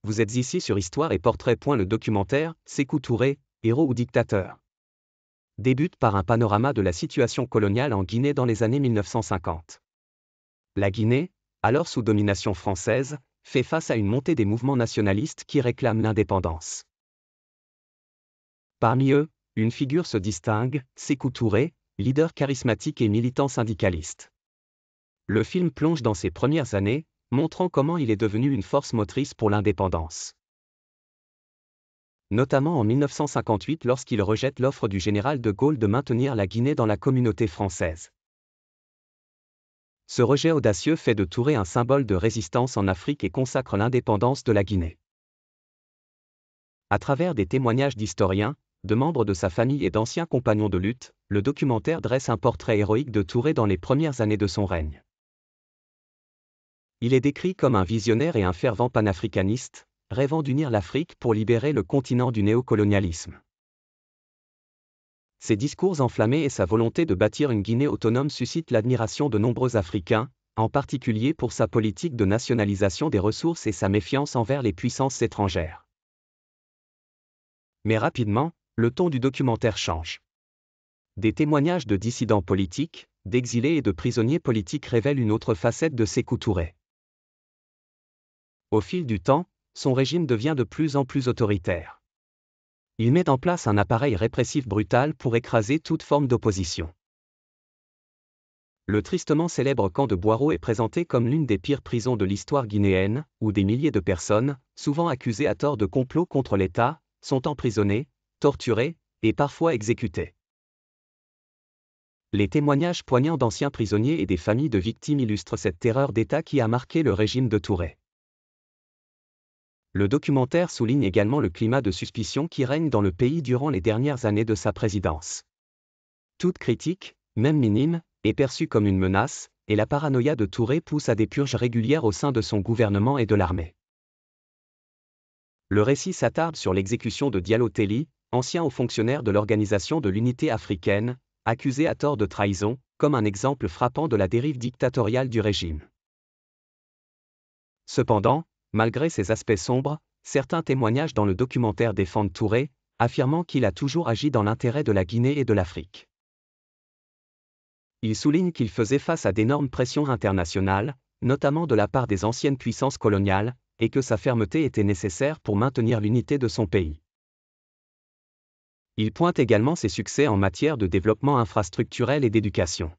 vous êtes ici sur Histoire et Portrait. Le documentaire, Sékou Touré, héros ou dictateur, débute par un panorama de la situation coloniale en Guinée dans les années 1950. La Guinée, alors sous domination française, fait face à une montée des mouvements nationalistes qui réclament l'indépendance. Parmi eux, une figure se distingue, Sékou Touré, leader charismatique et militant syndicaliste. Le film plonge dans ses premières années, montrant comment il est devenu une force motrice pour l'indépendance. Notamment en 1958 lorsqu'il rejette l'offre du général de Gaulle de maintenir la Guinée dans la communauté française. Ce rejet audacieux fait de Touré un symbole de résistance en Afrique et consacre l'indépendance de la Guinée. À travers des témoignages d'historiens, de membres de sa famille et d'anciens compagnons de lutte, le documentaire dresse un portrait héroïque de Touré dans les premières années de son règne. Il est décrit comme un visionnaire et un fervent panafricaniste, rêvant d'unir l'Afrique pour libérer le continent du néocolonialisme. Ses discours enflammés et sa volonté de bâtir une Guinée autonome suscitent l'admiration de nombreux Africains, en particulier pour sa politique de nationalisation des ressources et sa méfiance envers les puissances étrangères. Mais rapidement, le ton du documentaire change. Des témoignages de dissidents politiques, d'exilés et de prisonniers politiques révèlent une autre facette de Sékou Touré. Au fil du temps, son régime devient de plus en plus autoritaire. Il met en place un appareil répressif brutal pour écraser toute forme d'opposition. Le tristement célèbre camp de Boiro est présenté comme l'une des pires prisons de l'histoire guinéenne, où des milliers de personnes, souvent accusées à tort de complot contre l'État, sont emprisonnées, torturées, et parfois exécutées. Les témoignages poignants d'anciens prisonniers et des familles de victimes illustrent cette terreur d'État qui a marqué le régime de Touré. Le documentaire souligne également le climat de suspicion qui règne dans le pays durant les dernières années de sa présidence. Toute critique, même minime, est perçue comme une menace, et la paranoïa de Touré pousse à des purges régulières au sein de son gouvernement et de l'armée. Le récit s'attarde sur l'exécution de Diallo Telli, ancien haut fonctionnaire de l'Organisation de l'Unité africaine, accusé à tort de trahison, comme un exemple frappant de la dérive dictatoriale du régime. Cependant, malgré ses aspects sombres, certains témoignages dans le documentaire défendent Touré, affirmant qu'il a toujours agi dans l'intérêt de la Guinée et de l'Afrique. Ils soulignent qu'il faisait face à d'énormes pressions internationales, notamment de la part des anciennes puissances coloniales, et que sa fermeté était nécessaire pour maintenir l'unité de son pays. Il pointe également ses succès en matière de développement infrastructurel et d'éducation.